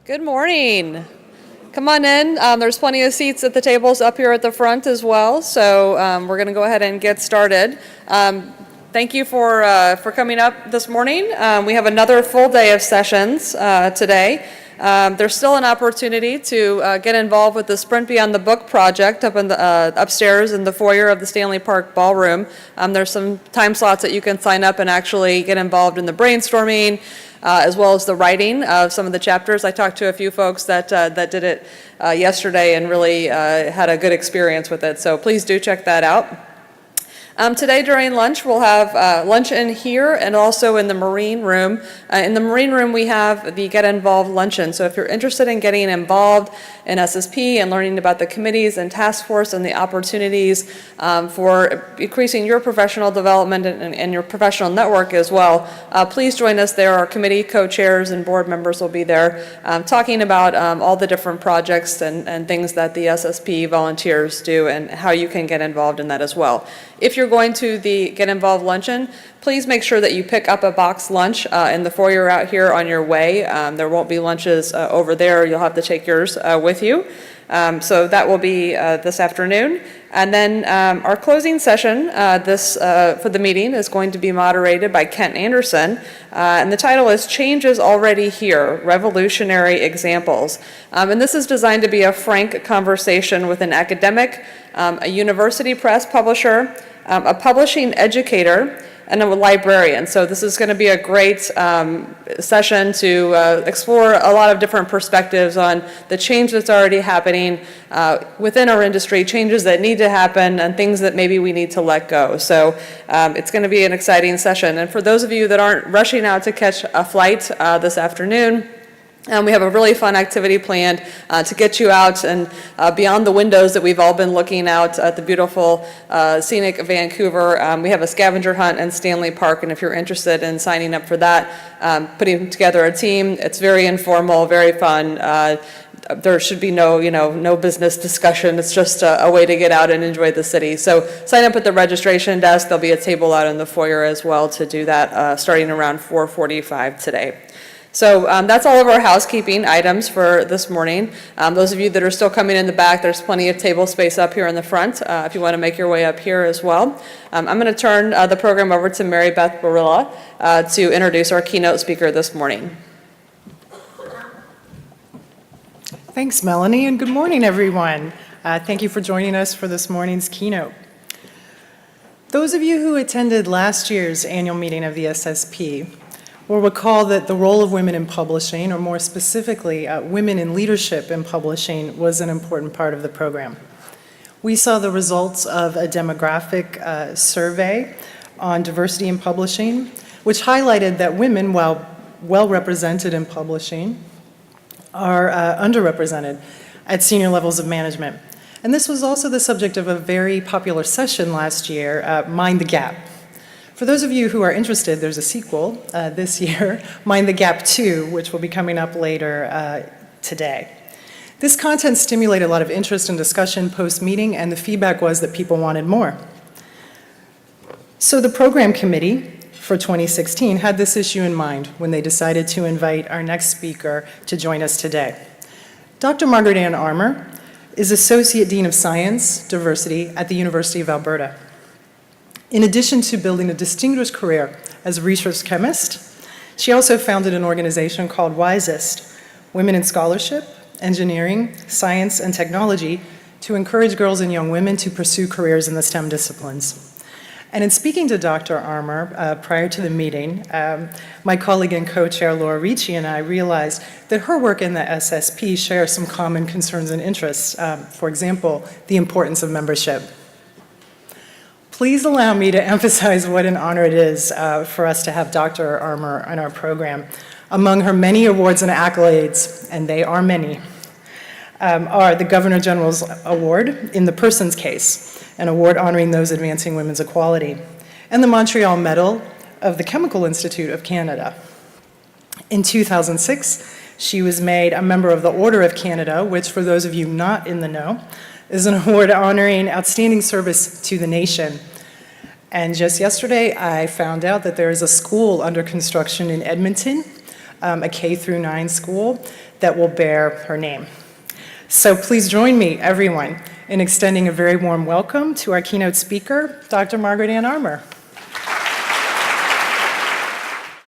Good morning. Come on in. There's plenty of seats at the tables up here at the front as well, so we're going to go ahead and get started. Thank you for coming up this morning. We have another full day of sessions today. There's still an opportunity to get involved with the Sprint Beyond the Book project up in the upstairs in the foyer of the Stanley Park Ballroom. There's some time slots that you can sign up and actually get involved in the brainstorming, as well as the writing of some of the chapters. I talked to a few folks that did it yesterday and really had a good experience with it, so please do check that out. Today during lunch, we'll have lunch in here and also in the Marine Room. In the Marine Room, we have the Get Involved Luncheon. So if you're interested in getting involved in SSP and learning about the committees and task force and the opportunities for increasing your professional development and your professional network as well, please join us there. Our committee co-chairs and board members will be there talking about all the different projects and things that the SSP volunteers do and how you can get involved in that as well. If you're going to the Get Involved Luncheon, please make sure that you pick up a box lunch in the foyer out here on your way. There won't be lunches over there. You'll have to take yours with you. So that will be this afternoon. And then our closing session for the meeting is going to be moderated by Kent Anderson. And the title is Change is Already Here, Revolutionary Examples. And this is designed to be a frank conversation with an academic, a university press publisher, a publishing educator, and a librarian. So this is going to be a great session to explore a lot of different perspectives on the change that's already happening within our industry, changes that need to happen, and things that maybe we need to let go. So it's going to be an exciting session. And for those of you that aren't rushing out to catch a flight this afternoon, we have a really fun activity planned to get you out and beyond the windows that we've all been looking out at the beautiful scenic Vancouver. We have a scavenger hunt in Stanley Park, and if you're interested in signing up for that, putting together a team, it's very informal, very fun. There should be no business discussion. It's just a way to get out and enjoy the city. So sign up at the registration desk. There'll be a table out in the foyer as well to do that starting around 4:45 today. So that's all of our housekeeping items for this morning. Those of you that are still coming in the back, there's plenty of table space up here in the front if you want to make your way up here as well. I'm going to turn the program over to Beth Barilla to introduce our keynote speaker this morning. Thanks, Melanie, and good morning, everyone. Thank you for joining us for this morning's keynote. Those of you who attended last year's annual meeting of the SSP will recall that the role of women in publishing, or more specifically, women in leadership in publishing, was an important part of the program. We saw the results of a demographic survey on diversity in publishing, which highlighted that women, while well represented in publishing, are underrepresented at senior levels of management. And this was also the subject of a very popular session last year, Mind the Gap. For those of you who are interested, there's a sequel this year, Mind the Gap 2, which will be coming up later today. This content stimulated a lot of interest and discussion post-meeting, and the feedback was that people wanted more. So the program committee for 2016 had this issue in mind when they decided to invite our next speaker to join us today. Dr. Margaret-Ann Armour is Associate Dean of Science, Diversity at the University of Alberta. In addition to building a distinguished career as a research chemist, she also founded an organization called WISEST, Women in Scholarship, Engineering, Science, and Technology, to encourage girls and young women to pursue careers in the STEM disciplines. And in speaking to Dr. Armour prior to the meeting, my colleague and co-chair Laura Ricci and I realized that her work in the SSP shares some common concerns and interests. For example, the importance of membership. Please allow me to emphasize what an honor it is for us to have Dr. Armour on our program. Among her many awards and accolades, and they are many, are the Governor General's Award in the Persons Case, an award honoring those advancing women's equality, and the Montreal Medal of the Chemical Institute of Canada. In 2006, she was made a member of the Order of Canada, which, for those of you not in the know, is an award honoring outstanding service to the nation. And just yesterday, I found out that there is a school under construction in Edmonton a K through 9 school that will bear her name. So please join me, everyone, in extending a very warm welcome to our keynote speaker, Dr. Margaret-Ann Armour.